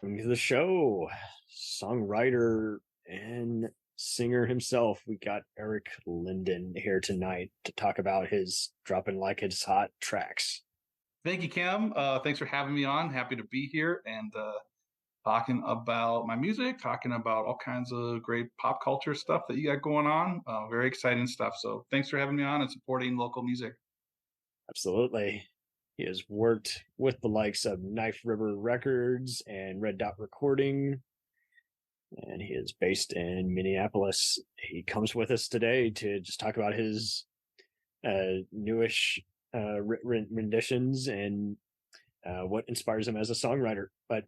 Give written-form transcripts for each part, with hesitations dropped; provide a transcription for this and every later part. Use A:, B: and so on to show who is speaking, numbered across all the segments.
A: Welcome to the show, songwriter and singer himself. We got Eric Linden here tonight to talk about his Dropping Like It's Hot tracks.
B: Thank you, Cam. Thanks for having me on. Happy to be here and talking about my music, talking about all kinds of great pop culture stuff that you got going on. Very exciting stuff. So thanks for having me on and supporting local music.
A: Absolutely. He has worked with the likes of Knife River Records and Red Dot Recording, and he is based in Minneapolis. He comes with us today to just talk about his newish renditions and what inspires him as a songwriter. But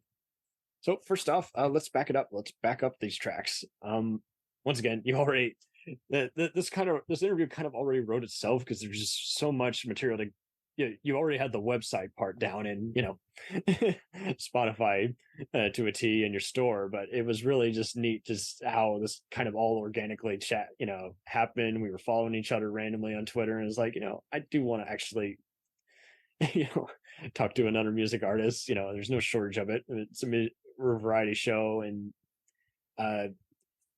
A: so first off, let's back it up. Let's back up these tracks. Once again, you already this interview kind of already wrote itself because there's just so much material to. You already had the website part down in Spotify to a T in your store, but it was really just neat just how this kind of all organically happened. We were following each other randomly on Twitter, and it's like, I do want to actually talk to another music artist. There's no shortage of it. It's a variety show, and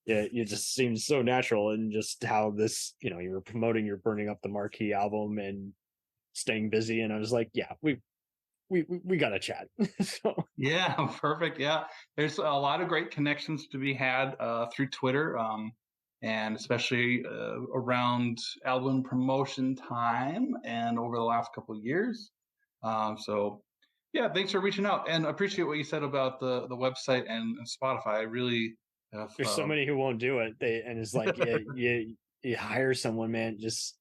A: it just seems so natural, and just how this, you were promoting your Burning Up the Marquee album and staying busy, and I was like, yeah, we gotta chat. So
B: yeah, perfect. Yeah, there's a lot of great connections to be had through Twitter, and especially around album promotion time and over the last couple of years. So yeah, thanks for reaching out, and appreciate what you said about the website and Spotify. I really have,
A: there's so many who won't do it. And it's like, you hire someone, man, just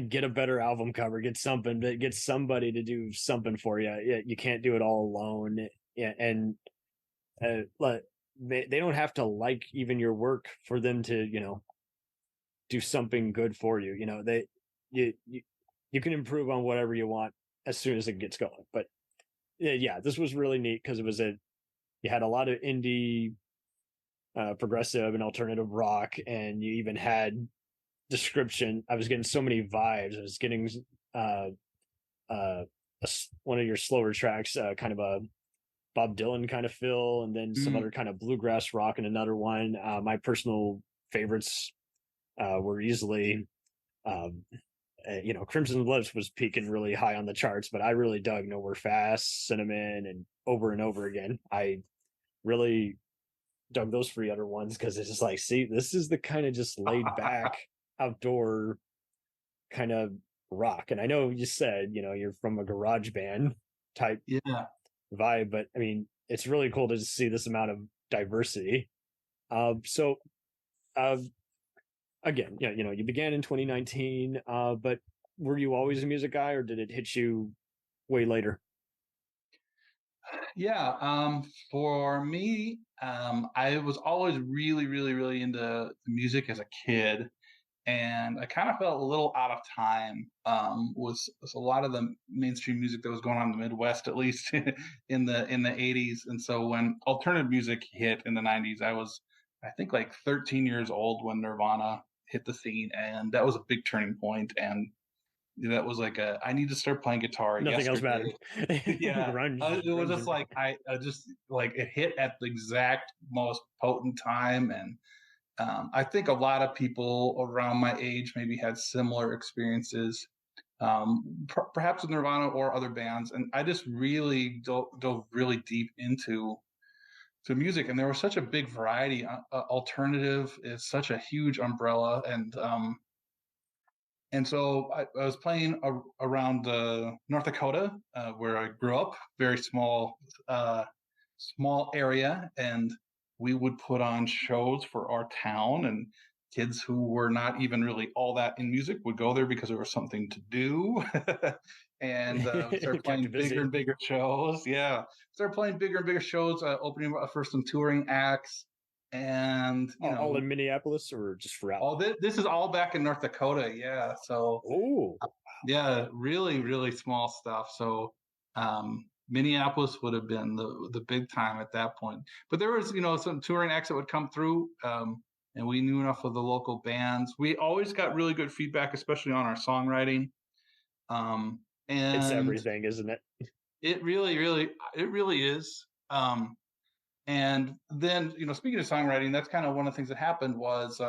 A: get a better album cover, get somebody to do something for you. You can't do it all alone. Yeah, and they don't have to like even your work for them to do something good for you. You can improve on whatever you want as soon as it gets going. But yeah, this was really neat because you had a lot of indie, progressive and alternative rock, and you even had description. I was getting so many vibes. I was getting one of your slower tracks, kind of a Bob Dylan kind of feel, and then some other kind of bluegrass rock in another one. My personal favorites were easily, Crimson Lips was peaking really high on the charts, but I really dug Nowhere Fast, Cinnamon, and over again. I really dug those three other ones because it's just like, see, this is the kind of just laid back outdoor kind of rock. And I know you said, you're from a garage band type vibe, but I mean, it's really cool to just see this amount of diversity. So again, you began in 2019, but were you always a music guy, or did it hit you way later?
B: Yeah, for me, I was always really, really, really into music as a kid, and I kind of felt a little out of time with a lot of the mainstream music that was going on in the Midwest, at least in the 80s. And so when alternative music hit in the 90s, I think, like 13 years old when Nirvana hit the scene, and that was a big turning point. And that was like I need to start playing guitar
A: Nothing else
B: yesterday.
A: mattered.
B: Yeah,
A: Grunge,
B: it was
A: grunge
B: just like I just like it hit at the exact most potent time. And I think a lot of people around my age maybe had similar experiences, perhaps with Nirvana or other bands. And I just really dove really deep into music, and there was such a big variety. Alternative is such a huge umbrella, and so I was playing around North Dakota, where I grew up, very small area, and we would put on shows for our town, and kids who were not even really all that in music would go there because there was something to do. And we started
A: kept you
B: playing bigger
A: busy.
B: and bigger shows. Yeah, started playing bigger and bigger shows, opening up for some touring acts, and
A: All in Minneapolis or just throughout?
B: all this is all back in North Dakota. Yeah, so
A: Oh,
B: yeah, really, really small stuff. So Minneapolis would have been the big time at that point. But there was, some touring acts that would come through, and we knew enough of the local bands. We always got really good feedback, especially on our songwriting.
A: it's
B: And
A: everything, isn't it?
B: it really, really, it really is. And then, speaking of songwriting, that's kind of one of the things that happened was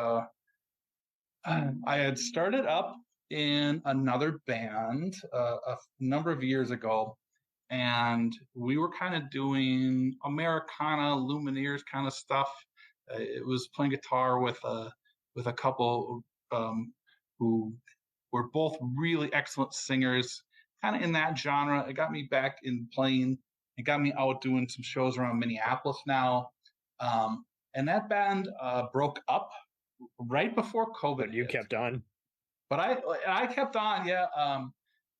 B: I had started up in another band a number of years ago, and we were kind of doing Americana, Lumineers kind of stuff. It was playing guitar with a couple who were both really excellent singers, kind of in that genre. It got me back in playing. It got me out doing some shows around Minneapolis now. And that band broke up right before COVID.
A: But you kept on.
B: But I kept on, yeah.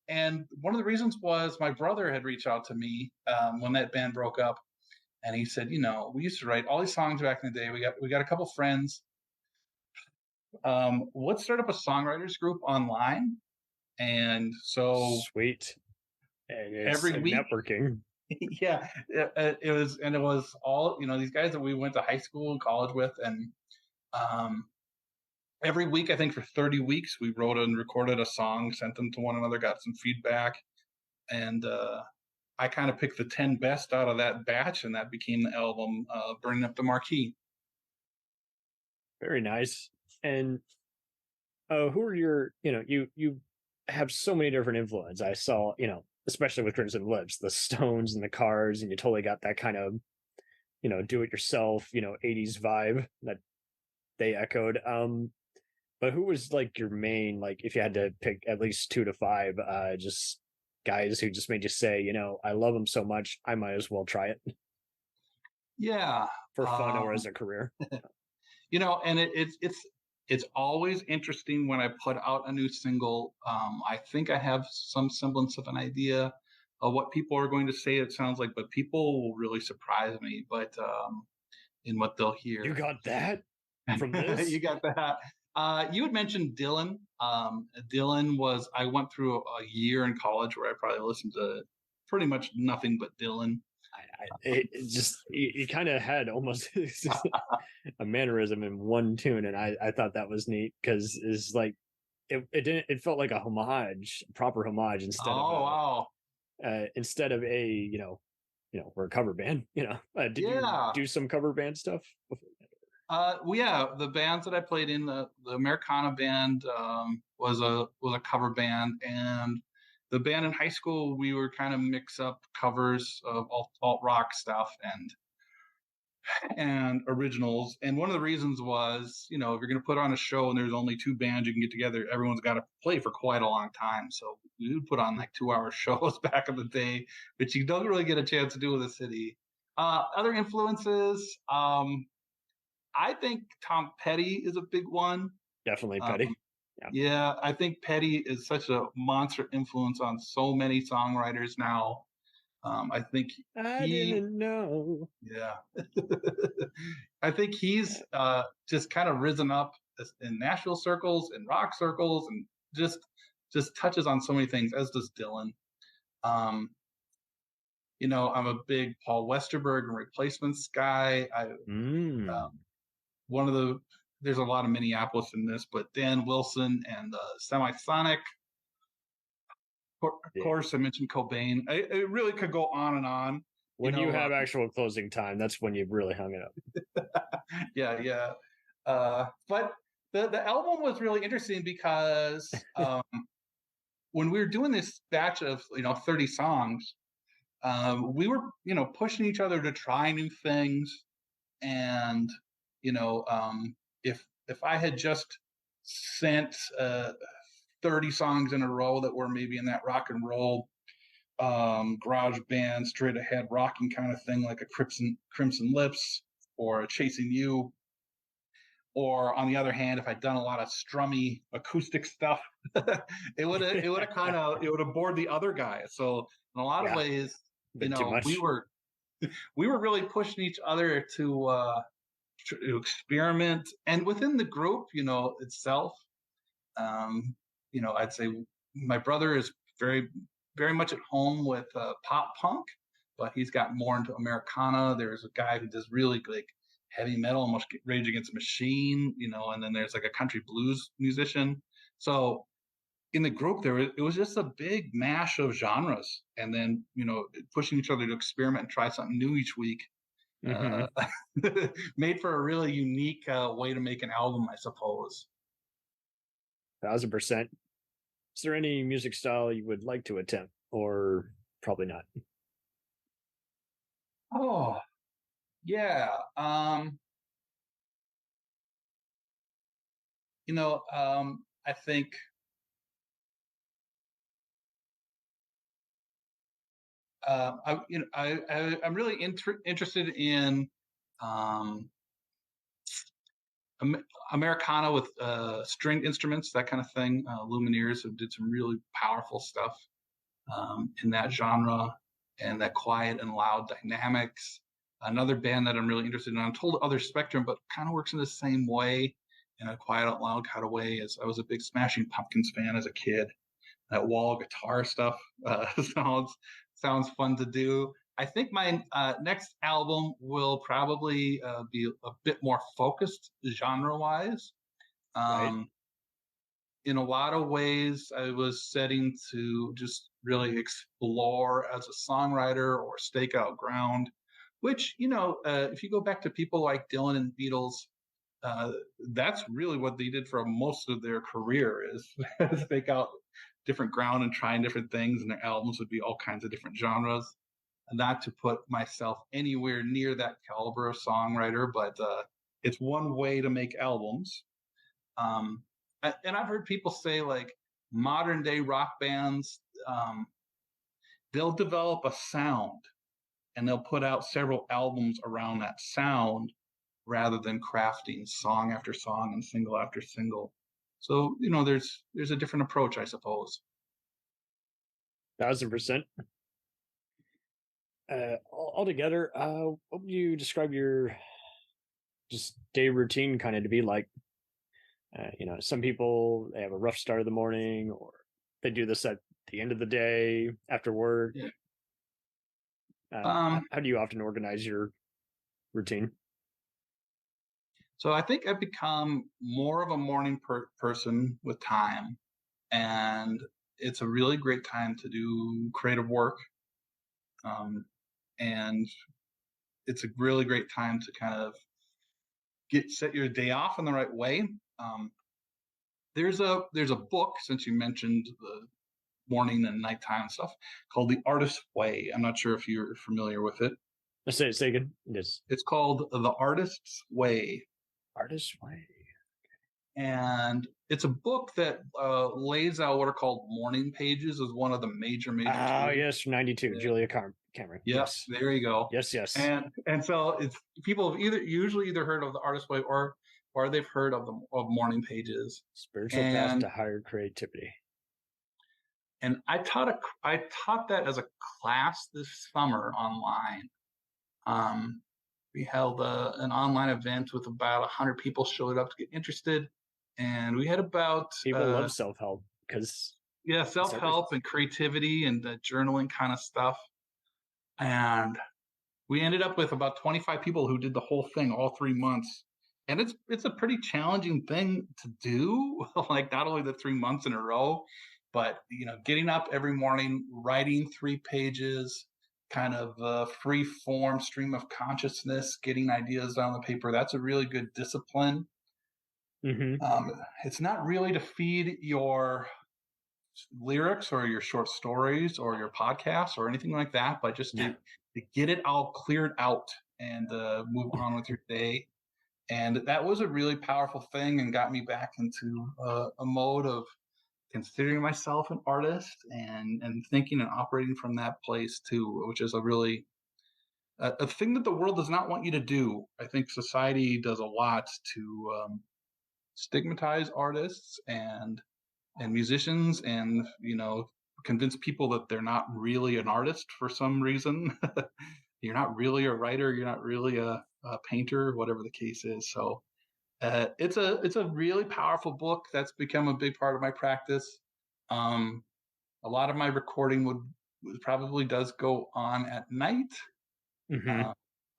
B: And one of the reasons was my brother had reached out to me when that band broke up, and he said, we used to write all these songs back in the day. We got a couple friends. Let's start up a songwriters group online. And so
A: sweet. And it's
B: every week
A: networking.
B: Yeah, it was all these guys that we went to high school and college with, and every week, I think for 30 weeks, we wrote and recorded a song, sent them to one another, got some feedback, and I kind of picked the 10 best out of that batch, and that became the album Burning Up the Marquee.
A: Very nice. And who are your, you have so many different influences. I saw, especially with Crimson Lips, the Stones and the Cars, and you totally got that kind of, do it yourself, 80s vibe that they echoed. But who was like your main, like if you had to pick at least 2 to 5, just guys who just made you say, I love them so much, I might as well try it.
B: Yeah.
A: For fun or as a career.
B: And it's always interesting when I put out a new single. I think I have some semblance of an idea of what people are going to say it sounds like, but people will really surprise me. But in what they'll hear.
A: You got that from this?
B: You got that. You had mentioned Dylan. Dylan was, I went through a year in college where I probably listened to pretty much nothing but Dylan.
A: It just, you kind of had almost a mannerism in one tune. And I thought that was neat because it's like, it felt like a homage, proper homage instead of a, we're a cover band, did you do some cover band stuff before that?
B: The bands that I played in, the Americana band was a cover band, and the band in high school, we were kind of mix up covers of alt rock stuff and originals. And one of the reasons was, if you're going to put on a show and there's only 2 bands you can get together, everyone's got to play for quite a long time. So we would put on like 2-hour shows back in the day, which you don't really get a chance to do with a city. Other influences, I think Tom Petty is a big one.
A: Definitely Petty.
B: Yeah, I think Petty is such a monster influence on so many songwriters now. I think
A: I didn't know.
B: Yeah. I think he's just kind of risen up in Nashville circles and rock circles, and just touches on so many things, as does Dylan. I'm a big Paul Westerberg and Replacements guy. There's a lot of Minneapolis in this, but Dan Wilson and Semisonic. Of course, I mentioned Cobain. It really could go on and on.
A: When you have actual closing time, that's when you've really hung it up.
B: Yeah. But the album was really interesting because when we were doing this batch of 30 songs, we were pushing each other to try new things, and if I had just sent 30 songs in a row that were maybe in that rock and roll garage band straight ahead rocking kind of thing, like a Crimson Lips or a Chasing You, or on the other hand, if I'd done a lot of strummy acoustic stuff, it would have bored the other guy. So in a lot of ways, we were really pushing each other to experiment, and within the group, itself, I'd say my brother is very, very much at home with pop punk, but he's got more into Americana. There's a guy who does really like heavy metal, almost Rage Against the Machine, and then there's like a country blues musician. So in the group it was just a big mash of genres, and then pushing each other to experiment and try something new each week.
A: Mm-hmm.
B: Made for a really unique way to make an album, I suppose.
A: 1,000%. Is there any music style you would like to attempt, or probably not?
B: Oh, yeah. I think I'm really interested in um, Americana with stringed instruments, that kind of thing. Lumineers have did some really powerful stuff in that genre, and that quiet and loud dynamics. Another band that I'm really interested in, I'm told Other Spectrum, but kind of works in the same way, in a quiet out loud kind of way. As I was a big Smashing Pumpkins fan as a kid. That wall guitar stuff sounds fun to do. I think my next album will probably be a bit more focused genre wise.
A: Right.
B: In a lot of ways, I was setting to just really explore as a songwriter or stake out ground, which, if you go back to people like Dylan and Beatles, uh, that's really what they did for most of their career is stake out different ground and trying different things. And their albums would be all kinds of different genres. And not to put myself anywhere near that caliber of songwriter, but it's one way to make albums. Um, and I've heard people say like modern day rock bands, they'll develop a sound and they'll put out several albums around that sound rather than crafting song after song and single after single. So, there's a different approach, I suppose.
A: 1,000%. Altogether, what would you describe your just day routine kind of to be like? Some people, they have a rough start of the morning, or they do this at the end of the day after work.
B: Yeah.
A: How do you often organize your routine?
B: So I think I've become more of a morning person with time, and it's a really great time to do creative work. And it's a really great time to kind of set your day off in the right way. Um, there's a book, since you mentioned the morning and nighttime stuff, called The Artist's Way. I'm not sure if you're familiar with it.
A: Let's say again. Yes.
B: It's called The Artist's Way.
A: Artist's Way.
B: And it's a book that lays out what are called morning pages as one of the major
A: Oh,
B: tools.
A: yes, 92,
B: Yeah.
A: Julia Cameron.
B: Yes, there you go.
A: Yes.
B: And so it's people have usually heard of The Artist's Way or they've heard of morning pages.
A: Spiritual path to higher creativity.
B: And I taught that as a class this summer online. We held an online event with about 100 people showed up to get interested, and we had about
A: people love self-help because
B: self-help and creativity and journaling kind of stuff. And we ended up with about 25 people who did the whole thing all 3 months. And it's a pretty challenging thing to do, like not only the 3 months in a row, but getting up every morning, writing 3 pages, kind of free form stream of consciousness, getting ideas down the paper. That's a really good discipline.
A: Mm-hmm.
B: It's not really to feed your lyrics or your short stories or your podcasts or anything like that, but just to get it all cleared out and move on with your day. And that was a really powerful thing and got me back into a mode of considering myself an artist and thinking and operating from that place too, which is a really a thing that the world does not want you to do. I think society does a lot to stigmatize artists and musicians, and convince people that they're not really an artist for some reason. You're not really a writer. You're not really a painter, whatever the case is. So it's a really powerful book that's become a big part of my practice. A lot of my recording would probably does go on at night.
A: Mm-hmm.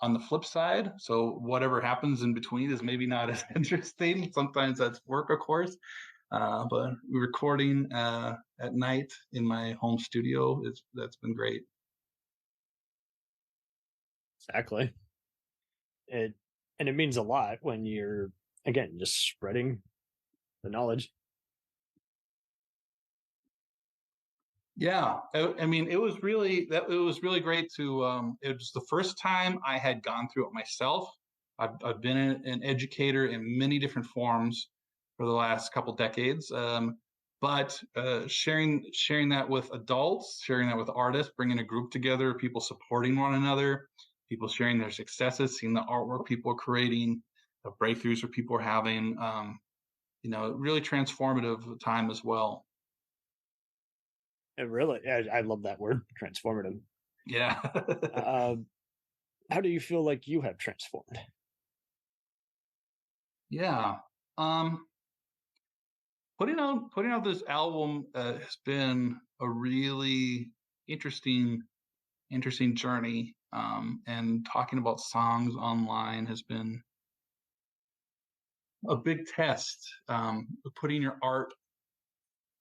B: On the flip side, so whatever happens in between is maybe not as interesting. Sometimes that's work, of course. But recording at night in my home studio that's been great.
A: Exactly. It means a lot when you're, again, just spreading the knowledge.
B: Yeah, I mean, it was really great to. It was the first time I had gone through it myself. I've been an educator in many different forms for the last couple decades, but sharing that with adults, sharing that with artists, bringing a group together, people supporting one another, people sharing their successes, seeing the artwork people are creating, the breakthroughs that people are having. Really transformative time as well.
A: It really, I love that word, transformative.
B: Yeah.
A: uh, how do you feel like you have transformed?
B: Yeah. Um, putting out this album has been a really interesting interesting journey. And talking about songs online has been a big test. Putting your art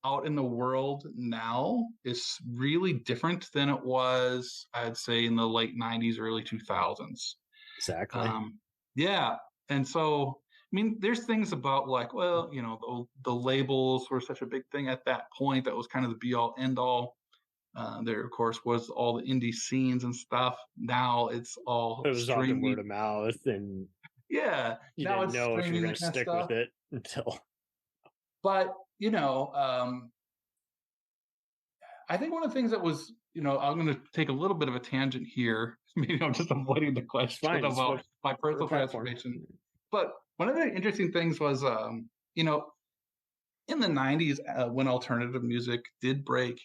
B: out in the world now is really different than it was, I'd say, in the late '90s, early 2000s.
A: Exactly.
B: Yeah, and so I mean, there's things about like, well, the labels were such a big thing at that point. That was kind of the be all end all. There, of course, was all the indie scenes and stuff. Now it's all
A: It was often word
B: streaming.
A: of mouth, and
B: Yeah,
A: you
B: now
A: didn't
B: it's
A: know if you were
B: streaming
A: going
B: that
A: to
B: kind of
A: stick
B: stuff.
A: with it until.
B: But I think one of the things that was, I'm going to take a little bit of a tangent here. Maybe I'm just avoiding the
A: It's
B: question
A: fine. It's
B: about
A: what
B: my
A: our
B: personal
A: platform.
B: transformation. But one of the interesting things was, you know, in the '90s, when alternative music did break,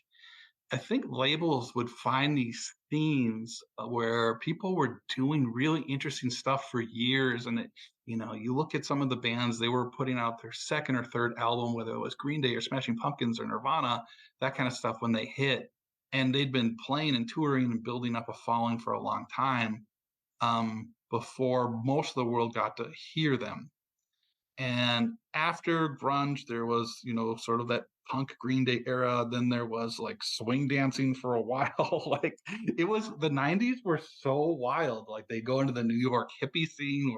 B: I think labels would find these themes where people were doing really interesting stuff for years. And you look at some of the bands, they were putting out their second or third album, whether it was Green Day or Smashing Pumpkins or Nirvana, that kind of stuff when they hit. And they'd been playing and touring and building up a following for a long time before most of the world got to hear them. And after grunge, there was, sort of that punk Green Day era. Then there was like swing dancing for a while. Like it was the '90s were so wild. Like they go into the New York hippie scene.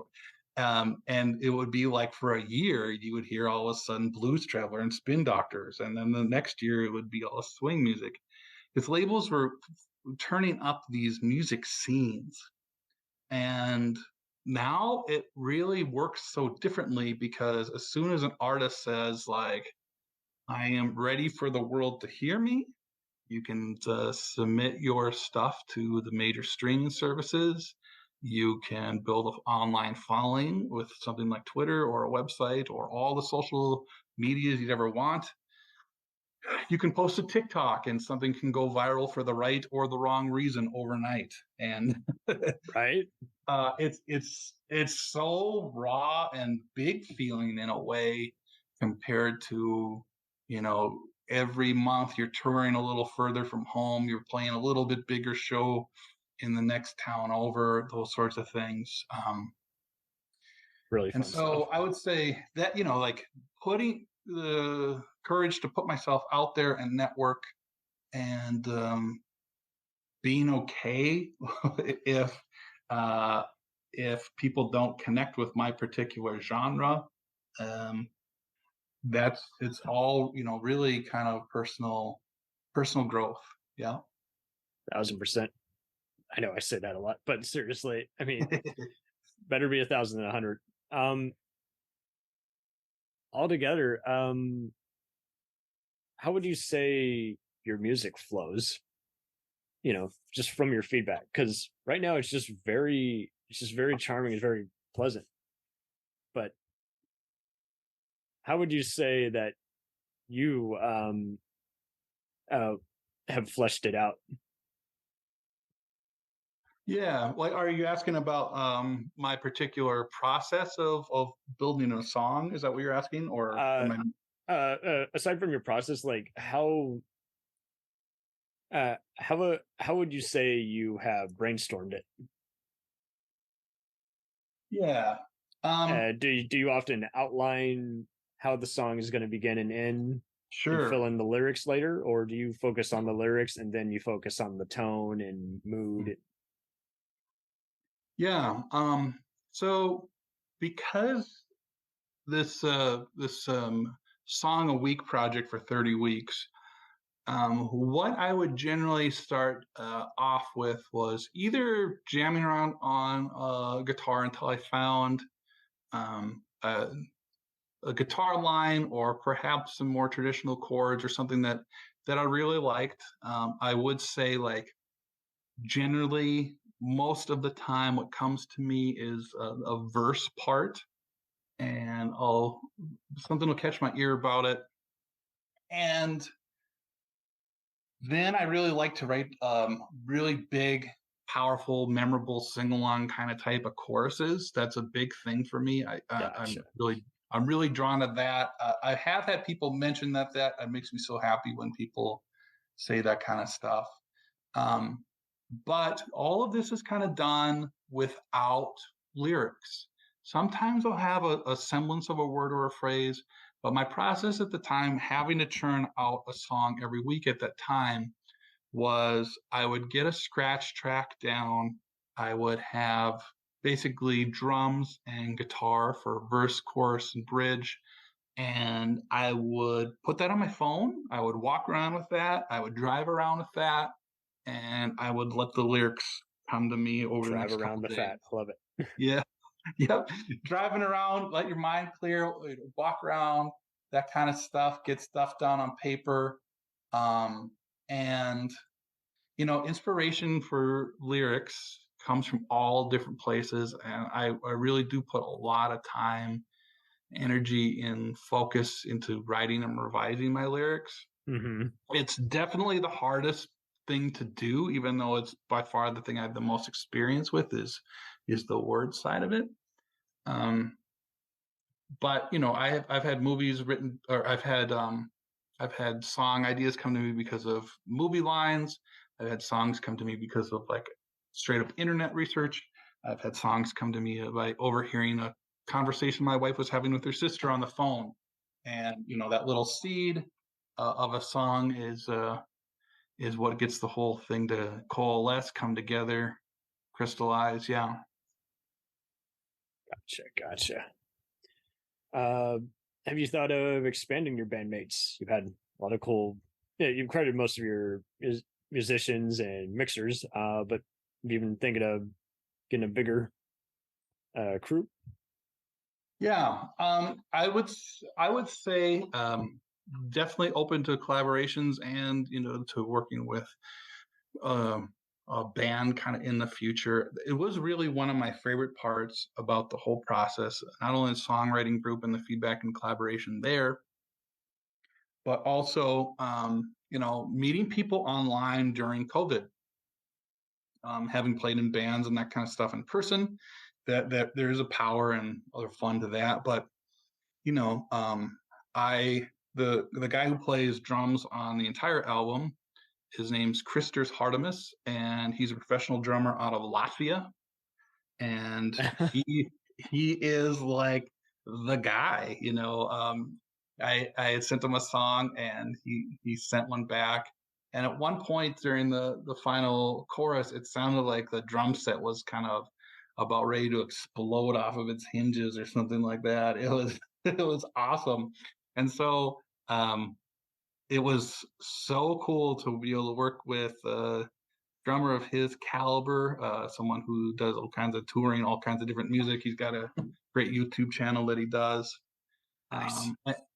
B: And it would be like for a year, you would hear all of a sudden Blues Traveler and Spin Doctors. And then the next year, it would be all swing music. Because labels were turning up these music scenes and now it really works so differently because as soon as an artist says, like, I am ready for the world to hear me, you can submit your stuff to the major streaming services. You can build an online following with something like Twitter or a website or all the social medias you'd ever want. You can post a TikTok and something can go viral for the right or the wrong reason overnight. And
A: Right?
B: it's so raw and big feeling in a way compared to every month you're touring a little further from home, you're playing a little bit bigger show in the next town over, those sorts of things.
A: Really
B: And
A: fun stuff.
B: so I would say that like putting the courage to put myself out there and network and being okay if uh, if people don't connect with my particular genre. Um, that's it's all really kind of personal growth. Yeah.
A: 1,000%. I know I say that a lot, but seriously, I mean, better be 1,000 than 100. Altogether, how would you say your music flows? Just from your feedback, because right now it's just very charming, it's very pleasant. But how would you say that you uh, have fleshed it out?
B: Yeah. Like, are you asking about my particular process of building a song? Is that what you're asking, or
A: Uh,
B: am I?
A: Aside from your process, like how would you say you have brainstormed it?
B: Yeah. Um,
A: Do you often outline how the song is going to begin and end and
B: Sure.
A: fill in the lyrics later, or do you focus on the lyrics and then you focus on the tone and mood?
B: Yeah. So because this song a week project for 30 weeks, what I would generally start off with was either jamming around on a guitar until I found um, a guitar line, or perhaps some more traditional chords or something that I really liked. I would say, like, generally most of the time what comes to me is a verse part, and I'll something will catch my ear about it, and then I really like to write really big, powerful, memorable sing-along kind of type of choruses. That's a big thing for me.
A: Gotcha.
B: I'm really drawn to that. I have had people mention that makes me so happy when people say that kind of stuff. Um, but all of this is kind of done without lyrics. Sometimes I'll have a semblance of a word or a phrase, but my process at the time, having to churn out a song every week at that time, was I would get a scratch track down. I would have basically drums and guitar for verse, chorus, and bridge. And I would put that on my phone. I would walk around with that. I would drive around with that. And I would let the lyrics come to me over the
A: Drive
B: next couple
A: around the
B: of days.
A: fat. I love it.
B: Yeah. Yep. Driving around, let your mind clear, walk around, that kind of stuff, get stuff down on paper. Um, and inspiration for lyrics comes from all different places, and I really do put a lot of time, energy, and focus into writing and revising my lyrics.
A: Mm-hmm.
B: It's definitely the hardest thing to do, even though it's by far the thing I have the most experience with is the word side of it. Um, but I've had movies written, or I've had song ideas come to me because of movie lines. I've had songs come to me because of, like, straight up internet research. I've had songs come to me by overhearing a conversation my wife was having with her sister on the phone, and that little seed of a song is what gets the whole thing to coalesce, come together, crystallize. Yeah.
A: Gotcha. Uh, have you thought of expanding your bandmates? You've had a lot of cool. Yeah, you've credited most of your musicians and mixers, but have you been thinking of getting a bigger crew?
B: Yeah, I would say definitely open to collaborations, and to working with um, a band kind of in the future. It was really one of my favorite parts about the whole process, not only the songwriting group and the feedback and collaboration there, but also meeting people online during COVID, having played in bands and that kind of stuff in person. That there's a power and other fun to that, but you know, I the guy who plays drums on the entire album, his name's Christers Hardemus, and he's a professional drummer out of Latvia, and he is like the guy. I had sent him a song, and he sent one back. And at one point during the final chorus, it sounded like the drum set was kind of about ready to explode off of its hinges or something like that. It was it was awesome, and so it was so cool to be able to work with a drummer of his caliber, someone who does all kinds of touring, all kinds of different music. He's got a great YouTube channel that he does.
A: Nice.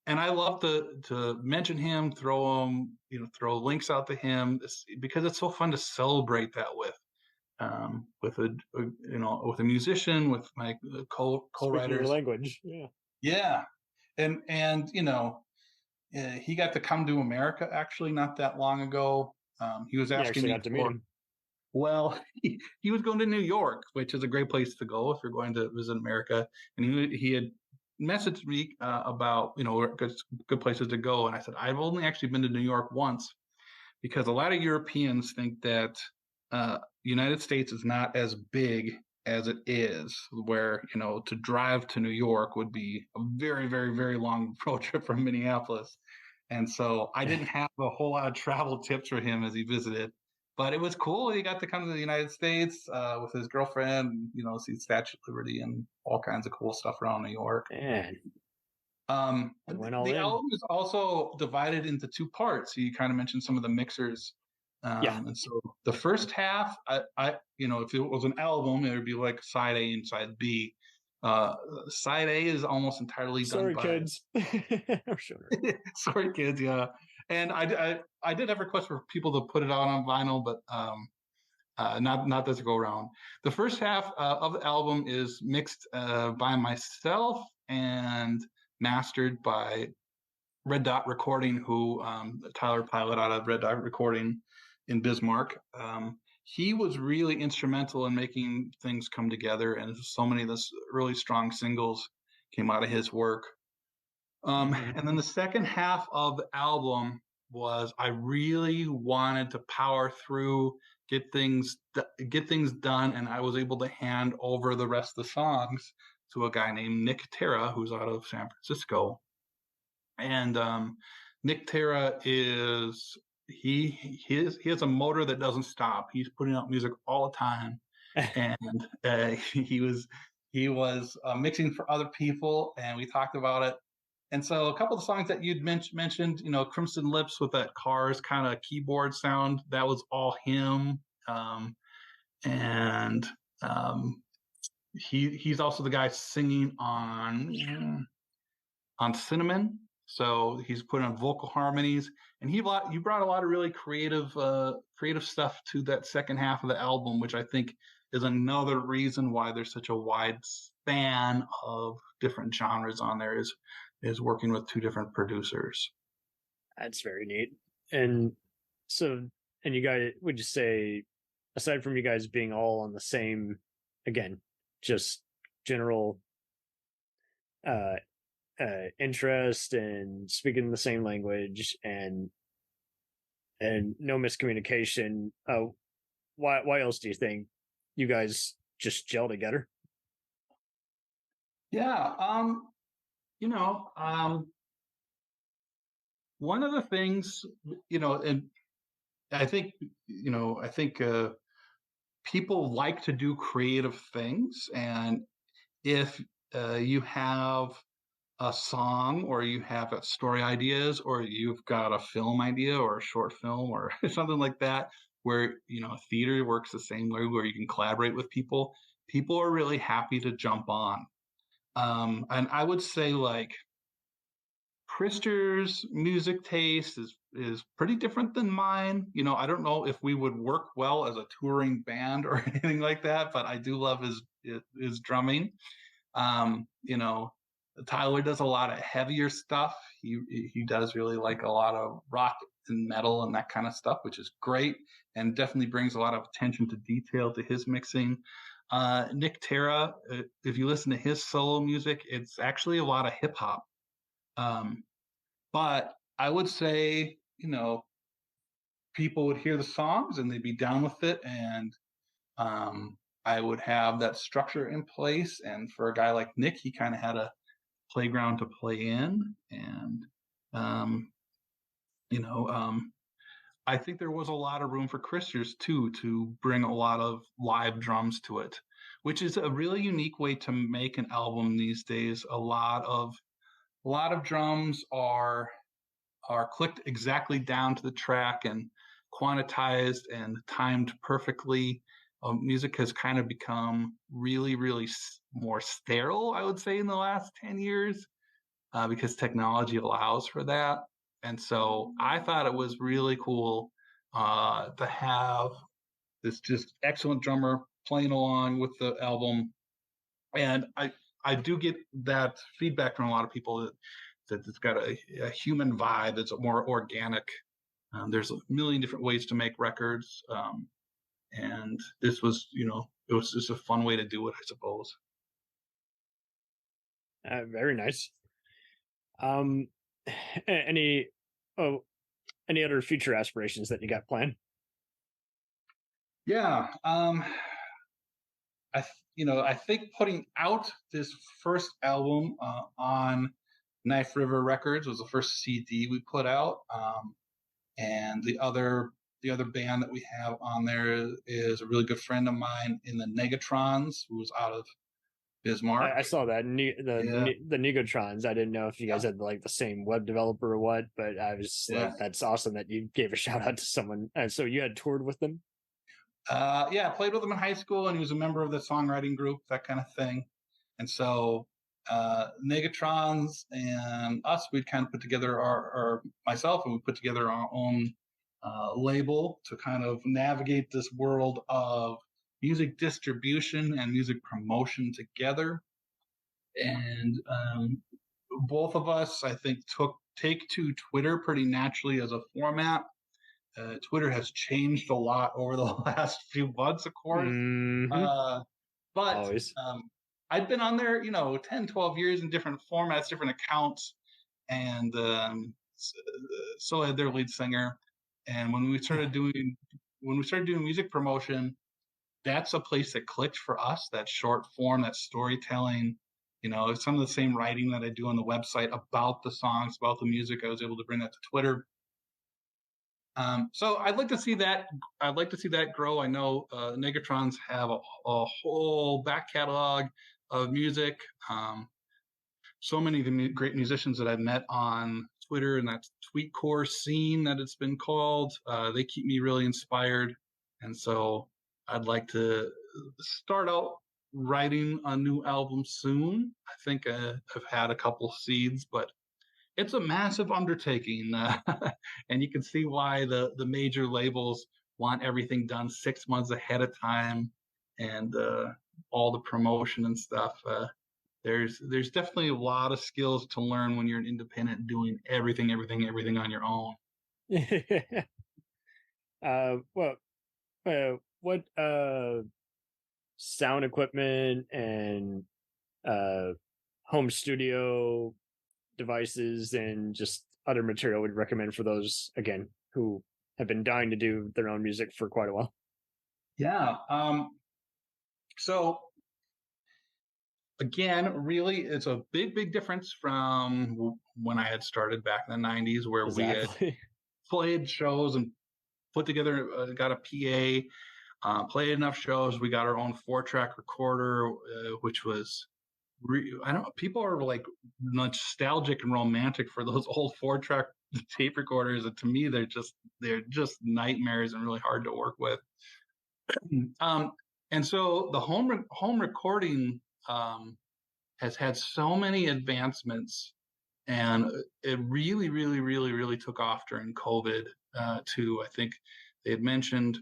B: And I love to mention him, throw links out to him, because it's so fun to celebrate that with a musician, with my
A: Speaking your
B: co-writers.
A: language, yeah.
B: Yeah, and he got to come to America actually not that long ago. He was
A: You
B: asking
A: actually
B: me
A: got to meet
B: for,
A: him.
B: well, he was going to New York, which is a great place to go if you're going to visit America. And he had messaged me about good places to go, and I said I've only actually been to New York once, because a lot of Europeans think that United States is not as big as it is, where, to drive to New York would be a very, very, very long road trip from Minneapolis. And so I didn't have a whole lot of travel tips for him as he visited, but it was cool. He got to come to the United States with his girlfriend, see Statue of Liberty and all kinds of cool stuff around New York.
A: Man, went all
B: The
A: in.
B: album is also divided into two parts. You kind of mentioned some of the mixers.
A: Yeah.
B: And so the first half, if it was an album, it would be like side A and side B. Side A is almost entirely done
A: Sorry,
B: by
A: kids. I'm sure.
B: Sorry, kids. Yeah, and I did have a request for people to put it out on vinyl, but not this go around. The first half of the album is mixed by myself and mastered by Red Dot Recording, who Tyler Pilot out of Red Dot Recording in Bismarck. He was really instrumental in making things come together, and so many of the really strong singles came out of his work. And then the second half of the album was I really wanted to power through, get things done, and I was able to hand over the rest of the songs to a guy named Nick Terra, who's out of San Francisco. And Nick Terra is he has a motor that doesn't stop. He's putting out music all the time, and he was mixing for other people, and we talked about it. And so a couple of songs that you'd mentioned, Crimson Lips with that Cars kind of keyboard sound, that was all him. And he's also the guy singing on Cinnamon. So he's putting on vocal harmonies, and you brought a lot of really creative stuff to that second half of the album, which I think is another reason why there's such a wide span of different genres on there, is working with two different producers.
A: That's very neat. And so, and you guys, would you say, aside from you guys being all on the same, again, just general interest and speaking the same language and no miscommunication, why else do you think you guys just gel together?
B: Yeah, one of the things, and I think people like to do creative things, and if you have a song, or you have story ideas, or you've got a film idea or a short film or something like that, where theater works the same way, where you can collaborate with people are really happy to jump on. And I would say, like, Krister's music taste is pretty different than mine. I don't know if we would work well as a touring band or anything like that, but I do love his drumming. Tyler does a lot of heavier stuff. He does really like a lot of rock and metal and that kind of stuff, which is great, and definitely brings a lot of attention to detail to his mixing. Nick Terra, if you listen to his solo music, it's actually a lot of hip hop. But I would say, people would hear the songs and they'd be down with it, and I would have that structure in place. And for a guy like Nick, he kind of had a playground to play in, and I think there was a lot of room for Christers too to bring a lot of live drums to it, which is a really unique way to make an album these days. A lot of drums are clicked exactly down to the track and quantized and timed perfectly. Music has kind of become really, really more sterile, I would say, in the last 10 years because technology allows for that. And so I thought it was really cool to have this just excellent drummer playing along with the album. And I do get that feedback from a lot of people that it's got a human vibe that's more organic. There's a million different ways to make records. And this was, it was just a fun way to do it, I suppose.
A: Very nice. Any other future aspirations that you got planned?
B: Yeah. I think putting out this first album on Knife River Records was the first CD we put out, and the other band that we have on there is a really good friend of mine in the Negatrons, who's out of Bismarck.
A: I saw that
B: Yeah,
A: the Negotrons. I didn't know if you guys
B: yeah,
A: had like the same web developer or what, but I was
B: yeah.
A: like, that's awesome that you gave a shout out to someone. So you had toured with them.
B: Yeah, I played with him in high school, and he was a member of the songwriting group, that kind of thing. And so, Negatrons and us, we'd kind of put together our myself, and we put together our own label to kind of navigate this world of music distribution and music promotion together. And both of us, I think, take to Twitter pretty naturally as a format. Twitter has changed a lot over the last few months, of course.
A: Mm-hmm.
B: Uh, but
A: Always.
B: I've been on there, 10, 12 years in different formats, different accounts. And so had their lead singer. And when we started doing music promotion, that's a place that clicked for us, that short form, that storytelling, some of the same writing that I do on the website about the songs, about the music. I was able to bring that to Twitter. So I'd like to see that. I'd like to see that grow. I know Negatrons have a whole back catalog of music. So many of the great musicians that I've met on Twitter and that tweetcore scene that it's been called, they keep me really inspired. And so I'd like to start out writing a new album soon. I think I've had a couple seeds, but it's a massive undertaking, and you can see why the major labels want everything done 6 months ahead of time, and all the promotion and stuff. There's definitely a lot of skills to learn when you're an independent, doing everything on your own.
A: Well, what sound equipment and home studio devices and just other material would recommend for those again who have been dying to do their own music for quite a while?
B: Yeah. So again, really, it's a big difference from when I had started back in the '90s, where we had
A: Exactly.
B: played shows and put together, got a PA, played enough shows. We got our own 4-track recorder, which was, I don't know, people are like nostalgic and romantic for those old 4-track tape recorders. And to me, they're just nightmares and really hard to work with. And so the home recording has had so many advancements, and it really took off during COVID. Too, I think they had mentioned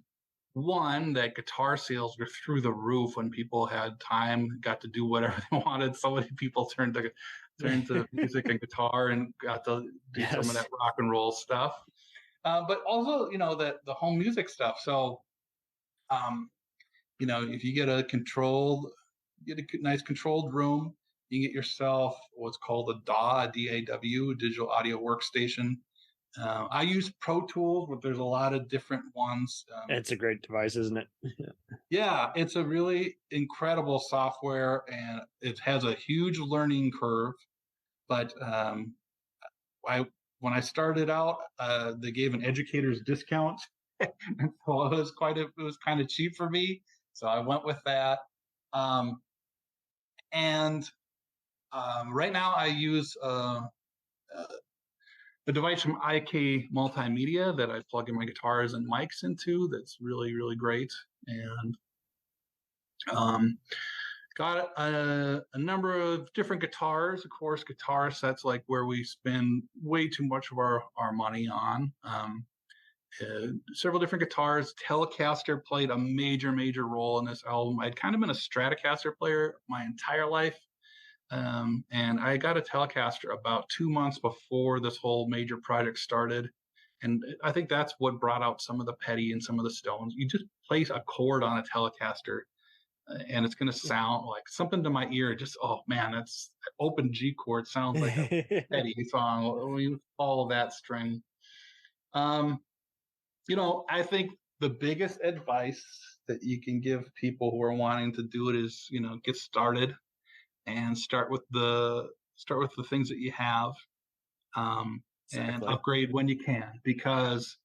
B: one, that guitar sales were through the roof when people had time, got to do whatever they wanted. So many people turned to music and guitar and got to do some of that
A: Yes.
B: rock and roll stuff. But also, the home music stuff. So, if you get a nice controlled room, you get yourself what's called a DAW, a DAW, digital audio workstation. I use Pro Tools, but there's a lot of different ones.
A: It's a great device, isn't it?
B: Yeah, it's a really incredible software, and it has a huge learning curve. But I when I started out, they gave an educator's discount, so it was kind of cheap for me. So I went with that. Um, and right now, I use a device from IK Multimedia that I plug in my guitars and mics into. That's really great, and got a number of different guitars. Of course, guitar sets like where we spend way too much of our money on. Several different guitars. Telecaster played a major role in this album. I'd kind of been a Stratocaster player my entire life. And I got a Telecaster about 2 months before this whole major project started. And I think that's what brought out some of the Petty and some of the Stones. You just place a chord on a Telecaster, and it's going to sound like something to my ear. Just, oh man, that's open G chord sounds like a Petty song. When you follow that string. I think the biggest advice that you can give people who are wanting to do it is, get started and start with the things that you have, and
A: Exactly.
B: upgrade when you can, because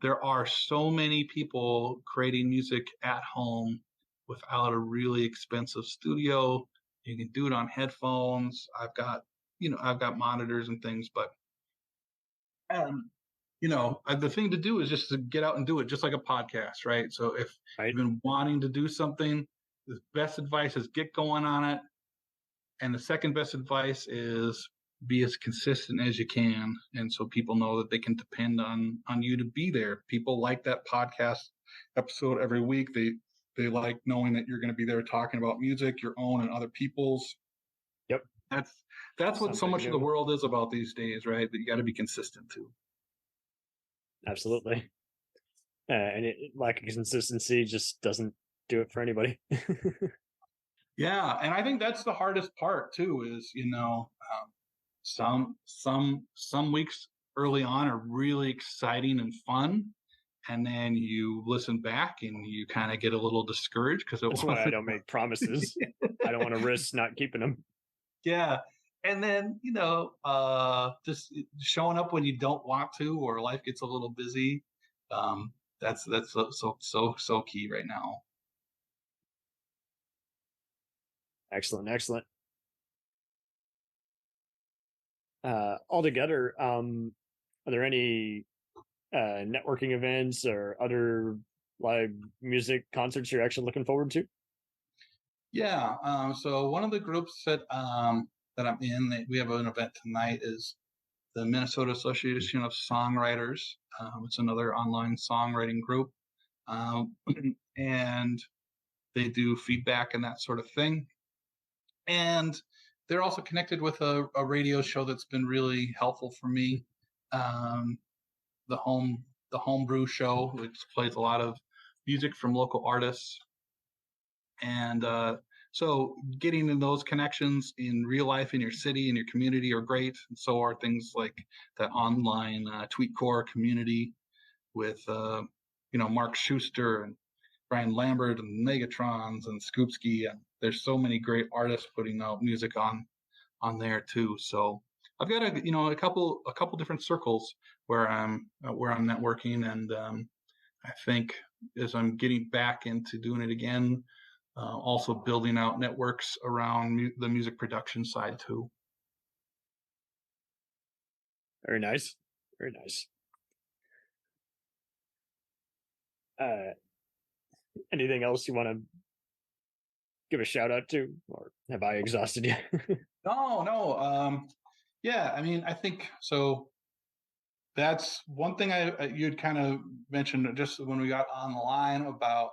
B: there are so many people creating music at home without a really expensive studio. You can do it on headphones. I've got monitors and things, but um, the thing to do is just to get out and do it, just like a podcast, right? So if
A: Right.
B: you've been wanting to do something, the best advice is get going on it. And the second best advice is be as consistent as you can. And so people know that they can depend on you to be there. People like that podcast episode every week. They like knowing that you're going to be there talking about music, your own and other people's.
A: Yep.
B: That's what so
A: Something
B: much of the
A: new.
B: world is about these days, right? That you got to be consistent too.
A: Absolutely. And lack of consistency just doesn't do it for anybody.
B: Yeah, and I think that's the hardest part too. Is some weeks early on are really exciting and fun, and then you listen back and you kind of get a little discouraged because it
A: That's why I
B: wasn't.
A: don't make promises. I don't want to risk not keeping them.
B: Yeah, and then just showing up when you don't want to, or life gets a little busy. That's so key right now.
A: Excellent. Excellent. Altogether, are there any networking events or other live music concerts you're actually looking forward to?
B: Yeah. So one of the groups that I'm in, we have an event tonight, is the Minnesota Association of Songwriters. It's another online songwriting group, um, and they do feedback and that sort of thing. And they're also connected with a radio show that's been really helpful for me, um, the Homebrew Show, which plays a lot of music from local artists. And so getting in those connections in real life in your city, in your community are great. And so are things like that online TweetCore community with, Mark Schuster and Brian Lambert and Megatrons and Scoopski. And there's so many great artists putting out music on there too. So I've got a couple different circles where I'm networking, and I think as I'm getting back into doing it again, also building out networks around the music production side too.
A: Very nice. Very nice. Uh, Anything else you want to give a shout out to, or have I exhausted you?
B: No. Yeah, I mean, I think so. That's one thing you'd kind of mentioned just when we got on the line about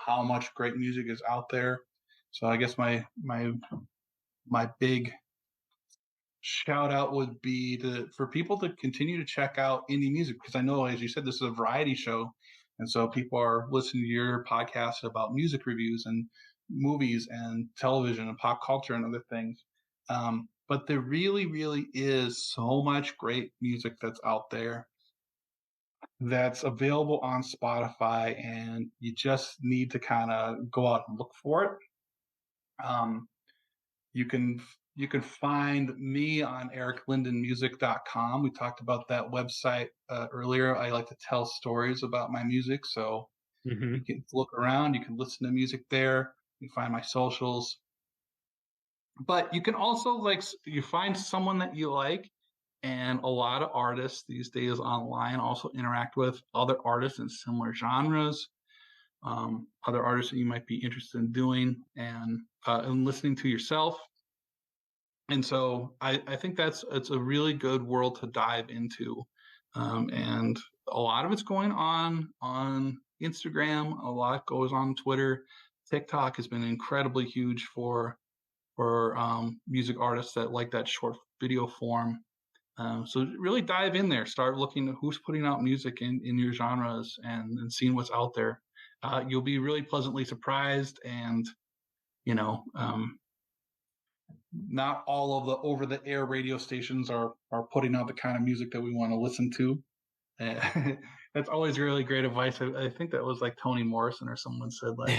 B: how much great music is out there. So I guess my big shout out would be for people to continue to check out indie music, because I know, as you said, this is a variety show, and so people are listening to your podcast about music reviews and movies and television and pop culture and other things. But there really, really is so much great music that's out there that's available on Spotify, and you just need to kind of go out and look for it. Um, you can you can find me on ericlindenmusic.com. We talked about that website earlier. I like to tell stories about my music, so
A: Mm-hmm.
B: you can look around. You can listen to music there. You can find my socials, but you can also you find someone that you like. And a lot of artists these days online also interact with other artists in similar genres, other artists that you might be interested in doing and listening to yourself. And so I think it's a really good world to dive into, and a lot of it's going on Instagram. A lot goes on Twitter. TikTok has been incredibly huge for music artists that like that short video form. So really dive in there. Start looking at who's putting out music in your genres and seeing what's out there. You'll be really pleasantly surprised, and you know. Not all of the over the air radio stations are putting out the kind of music that we want to listen to. That's always really great advice. I think that was like Toni Morrison or someone said like,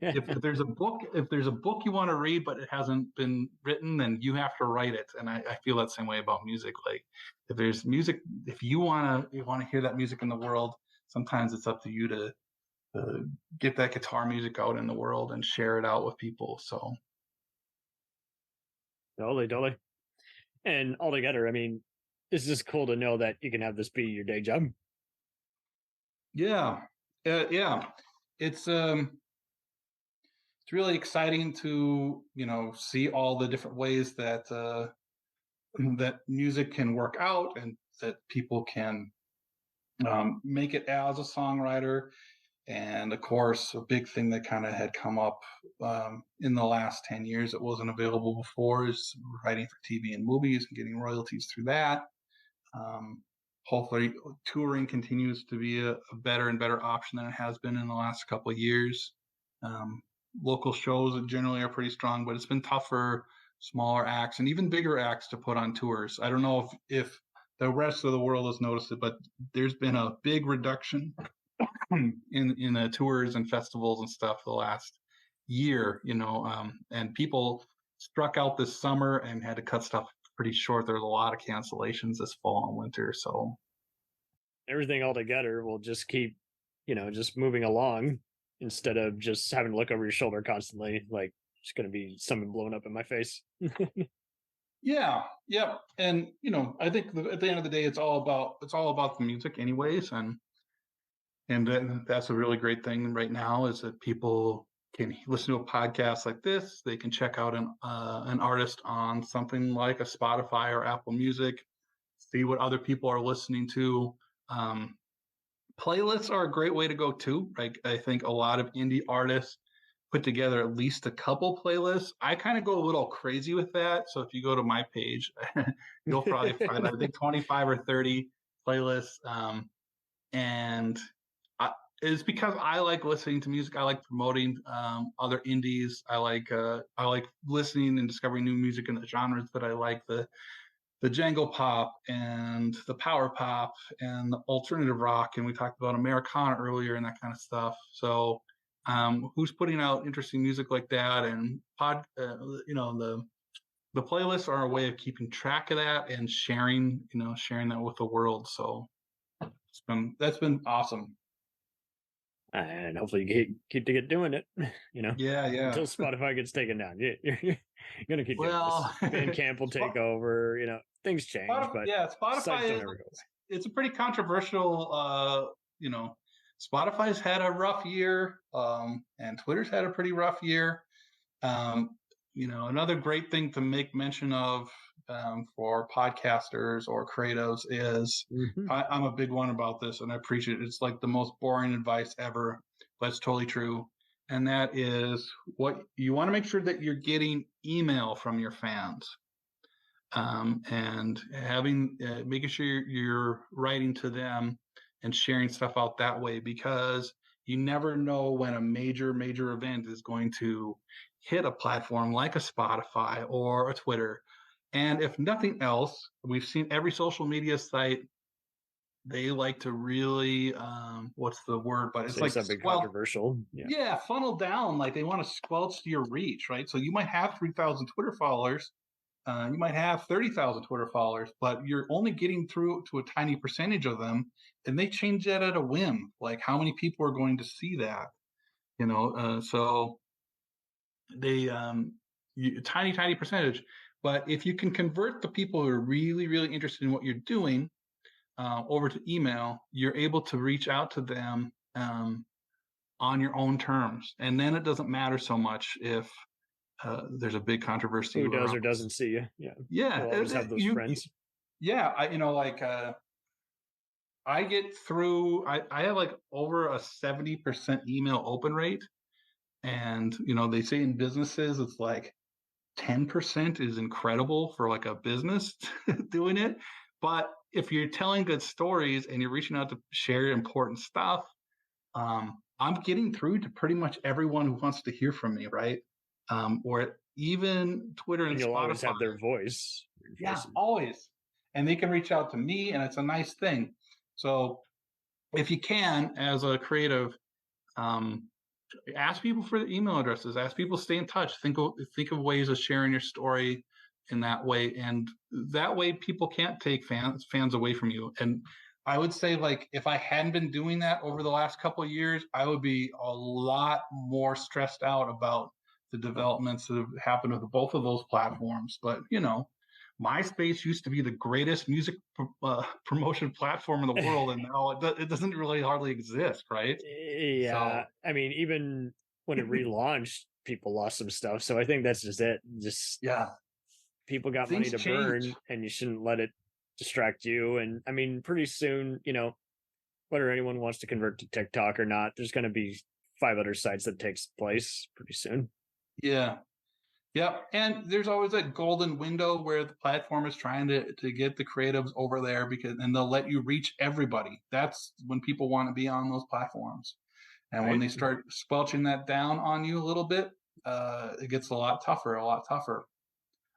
B: if there's a book you want to read but it hasn't been written, then you have to write it. And I feel that same way about music. Like if there's music, if you want to hear that music in the world, sometimes it's up to you to get that guitar music out in the world and share it out with people. So
A: Totally. And altogether, I mean, it's just cool to know that you can have this be your day job.
B: yeah, yeah, it's really exciting to see all the different ways that that music can work out and that people can make it as a songwriter. And of course, a big thing that kind of had come up in the last 10 years that wasn't available before is writing for TV and movies and getting royalties through that. Hopefully, touring continues to be a better and better option than it has been in the last couple of years. Local shows generally are pretty strong, but it's been tough for smaller acts and even bigger acts to put on tours. I don't know if the rest of the world has noticed it, but there's been a big reduction in tours and festivals and stuff the last year, and people struck out this summer and had to cut stuff pretty short. There's a lot of cancellations this fall and winter. So
A: everything altogether will just keep, just moving along instead of just having to look over your shoulder constantly. Like it's going to be something blowing up in my face.
B: Yeah, yep. And I think at the end of the day, it's all about the music, anyways. And that's a really great thing right now is that people can listen to a podcast like this. They can check out an artist on something like a Spotify or Apple Music, see what other people are listening to. Playlists are a great way to go too. Like I think a lot of indie artists put together at least a couple playlists. I kind of go a little crazy with that. So if you go to my page, you'll probably find I think 25 or 30 playlists. And it's because I like listening to music. I like promoting other indies. I like listening and discovering new music in the genres that I like. The jangle pop and the power pop and the alternative rock, and we talked about Americana earlier and that kind of stuff. So, who's putting out interesting music like that? And the playlists are a way of keeping track of that and sharing that with the world. So, that's been awesome.
A: And hopefully you keep to get doing it,
B: Yeah.
A: until Spotify gets taken down. You're gonna keep doing this. Bandcamp will take over. Things change, but
B: Spotify it's a pretty controversial. Spotify's had a rough year, and Twitter's had a pretty rough year. Another great thing to make mention of for podcasters or creatives is I'm a big one about this, and I appreciate it. It's like the most boring advice ever, but it's totally true. And that is what you want to make sure that you're getting email from your fans, and making sure you're writing to them and sharing stuff out that way, because you never know when a major event is going to hit a platform like a Spotify or a Twitter. And if nothing else, we've seen every social media site, they like to really, what's the word? But it's like
A: something controversial.
B: Yeah, funnel down. Like they want to squelch your reach, right? So you might have 3,000 Twitter followers. You might have 30,000 Twitter followers, but you're only getting through to a tiny percentage of them. And they change that at a whim. Like how many people are going to see that? So they tiny percentage. But if you can convert the people who are really, really interested in what you're doing over to email, you're able to reach out to them on your own terms. And then it doesn't matter so much if there's a big controversy.
A: Who does or doesn't see you.
B: Yeah.
A: You'll always have those friends.
B: Yeah. I get through, I have like over a 70% email open rate. And, they say in businesses, it's like 10% is incredible for like a business doing it. But if you're telling good stories and you're reaching out to share important stuff, I'm getting through to pretty much everyone who wants to hear from me, right? Or even Twitter and
A: you'll
B: Spotify.
A: Always have their voice.
B: Yeah, always. And they can reach out to me, and it's a nice thing. So if you can, as a creative, ask people for the email addresses. Ask people to stay in touch. Think of ways of sharing your story in that way, and that way people can't take fans away from you. And I would say, like, if I hadn't been doing that over the last couple of years, I would be a lot more stressed out about the developments that have happened with both of those platforms. But MySpace used to be the greatest music promotion platform in the world, and now it doesn't really hardly exist, right?
A: Yeah,
B: So,
A: I mean, even when it relaunched, people lost some stuff. So I think that's just it. Just
B: yeah,
A: people got money
B: things
A: to
B: change.
A: burn, and you shouldn't let it distract you. And I mean, pretty soon, whether anyone wants to convert to TikTok or not, there's going to be 5 other sites that takes place pretty soon.
B: Yeah. Yeah, and there's always that golden window where the platform is trying to get the creatives over there, and they'll let you reach everybody. That's when people want to be on those platforms. And when
A: Right?
B: they start squelching that down on you a little bit, it gets a lot tougher, a lot tougher.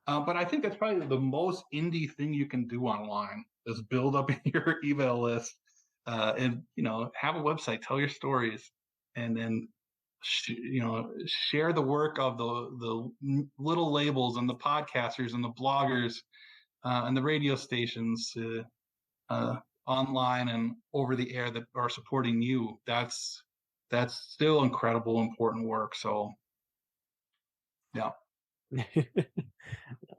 B: But I think that's probably the most indie thing you can do online is build up your email list, and have a website, tell your stories, and then share the work of the little labels and the podcasters and the bloggers and the radio stations online and over the air that are supporting you. That's still incredible, important work. So, yeah.
A: This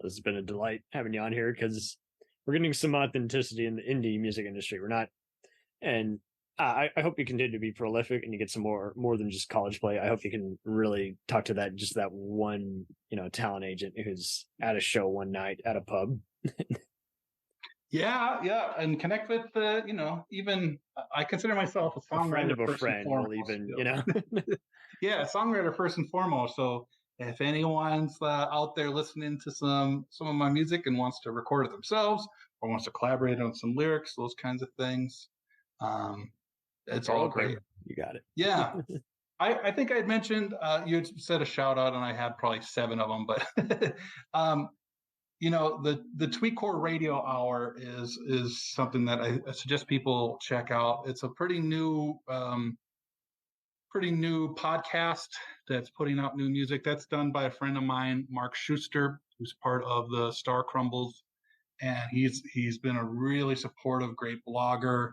A: has been a delight having you on here because we're getting some authenticity in the indie music industry. We're not, and I hope you continue to be prolific and you get some more than just college play. I hope you can really talk to that one talent agent who's at a show one night at a pub.
B: Yeah, and connect with even I consider myself a
A: A friend
B: songwriter
A: of a
B: first and
A: friend will
B: foremost.
A: even
B: Yeah, songwriter first and foremost. So if anyone's out there listening to some of my music and wants to record it themselves or wants to collaborate on some lyrics, those kinds of things, it's all great.
A: You got it.
B: Yeah. I think I had mentioned you had said a shout out, and I had probably 7 of them, but the Tweetcore Radio Hour is something that I suggest people check out. It's a pretty new podcast that's putting out new music. That's done by a friend of mine, Mark Schuster, who's part of the Star Crumbles, and he's been a really supportive, great blogger.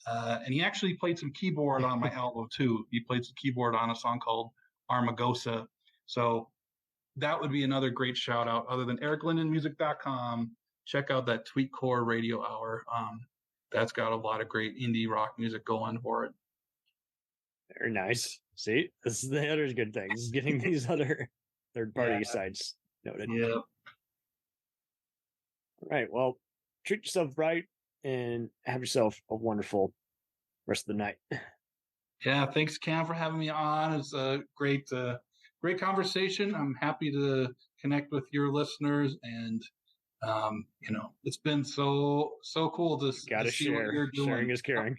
B: And he actually played some keyboard on my album too. He played some keyboard on a song called Armagosa. So that would be another great shout out. Other than ericlindenmusic.com, check out that Tweetcore Radio Hour. That's got a lot of great indie rock music going for it.
A: Very nice. See, this is the other good things. Getting these other third-party sites noted.
B: Yeah.
A: All right. Well, treat yourself right and have yourself a wonderful rest of the night.
B: Yeah. Thanks, Cam, for having me on. It's a great conversation. I'm happy to connect with your listeners, and it's been so cool to see what you're doing.
A: Sharing is caring.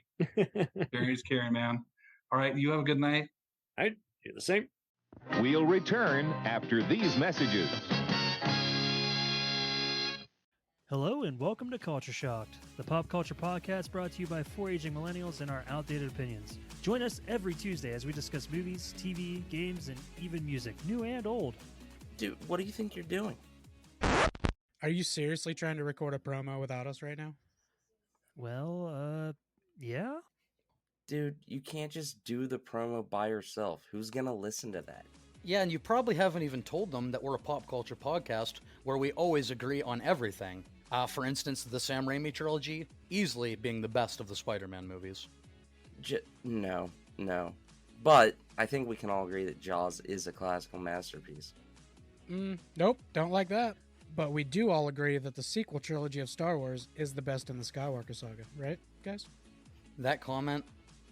B: Sharing is caring, man. All right. You have a good night.
A: All right. Do the same.
C: We'll return after these messages.
D: Hello and welcome to Culture Shocked, the pop culture podcast brought to you by 4 aging millennials and our outdated opinions. Join us every Tuesday as we discuss movies, TV, games, and even music, new and old.
E: Dude, what do you think you're doing?
F: Are you seriously trying to record a promo without us right now?
D: Well, yeah?
E: Dude, you can't just do the promo by yourself. Who's gonna listen to that?
G: Yeah, and you probably haven't even told them that we're a pop culture podcast where we always agree on everything. For instance, the Sam Raimi trilogy, easily being the best of the Spider-Man movies.
E: No. But I think we can all agree that Jaws is a classical masterpiece.
F: Nope, don't like that. But we do all agree that the sequel trilogy of Star Wars is the best in the Skywalker saga, right, guys?
G: That comment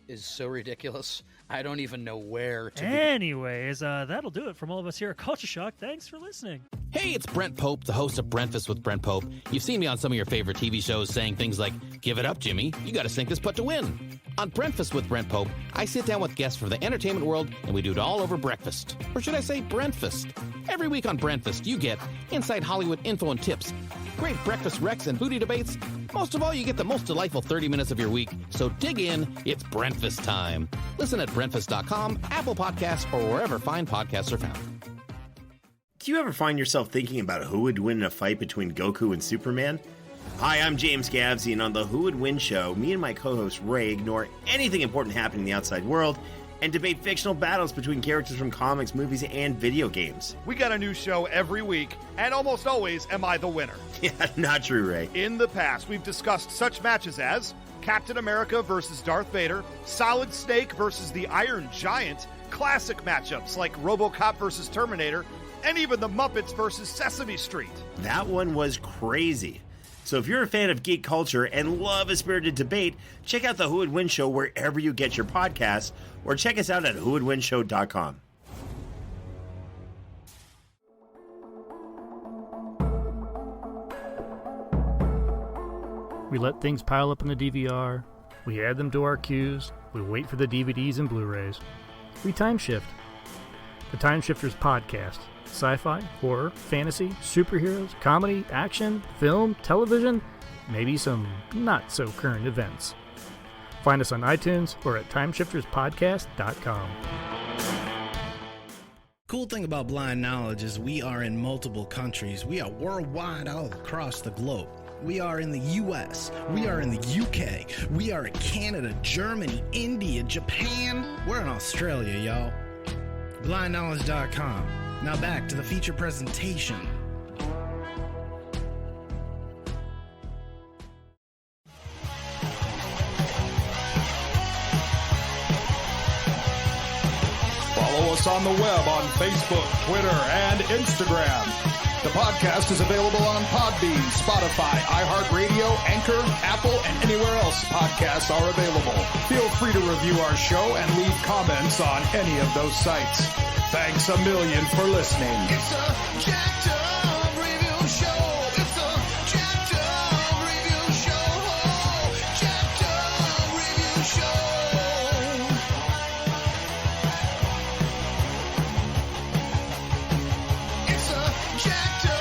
G: is so ridiculous, I don't even know where to
D: Anyways, that'll do it from all of us here at Culture Shock. Thanks for listening.
H: Hey, it's Brent Pope, the host of Breakfast with Brent Pope. You've seen me on some of your favorite TV shows saying things like, "Give it up, Jimmy. You got to sink this putt to win." On Breakfast with Brent Pope, I sit down with guests from the entertainment world, and we do it all over breakfast. Or should I say Brentfast? Every week on Brentfast, you get inside Hollywood info and tips, great breakfast recs and foodie debates. Most of all, you get the most delightful 30 minutes of your week. So dig in. It's Brentfast time. Listen at Brentfast.com, Apple Podcasts, or wherever fine podcasts are found.
I: Do you ever find yourself thinking about who would win in a fight between Goku and Superman? Hi, I'm James Gavsey, and on the Who Would Win show, me and my co-host Ray ignore anything important happening in the outside world and debate fictional battles between characters from comics, movies, and video games.
J: We got a new show every week, and almost always am I the winner.
I: Yeah, not true, Ray.
J: In the past, we've discussed such matches as Captain America versus Darth Vader, Solid Snake versus the Iron Giant, classic matchups like RoboCop versus Terminator, and even the Muppets versus Sesame Street.
I: That one was crazy. So if you're a fan of geek culture and love a spirited debate, check out the Who Would Win show wherever you get your podcasts, or check us out at whowouldwinshow.com.
K: We let things pile up in the DVR, we add them to our queues, we wait for the DVDs and Blu-rays. We time shift. The Time Shifters Podcast. Sci-fi, horror, fantasy, superheroes, comedy, action, film, television, maybe some not-so-current events. Find us on iTunes or at timeshifterspodcast.com.
L: Cool thing about Blind Knowledge is we are in multiple countries. We are worldwide all across the globe. We are in the US, we are in the UK, we are in Canada, Germany, India, Japan. We're in Australia, y'all. BlindKnowledge.com. Now back to the feature presentation.
M: Follow us on the web on Facebook, Twitter, and Instagram. The podcast is available on Podbean, Spotify, iHeartRadio, Anchor, Apple, and anywhere else podcasts are available. Feel free to review our show and leave comments on any of those sites. Thanks a million for listening.
N: It's a jacked up review show. It's a jacked up review show. Jacked up review show. It's a jacked up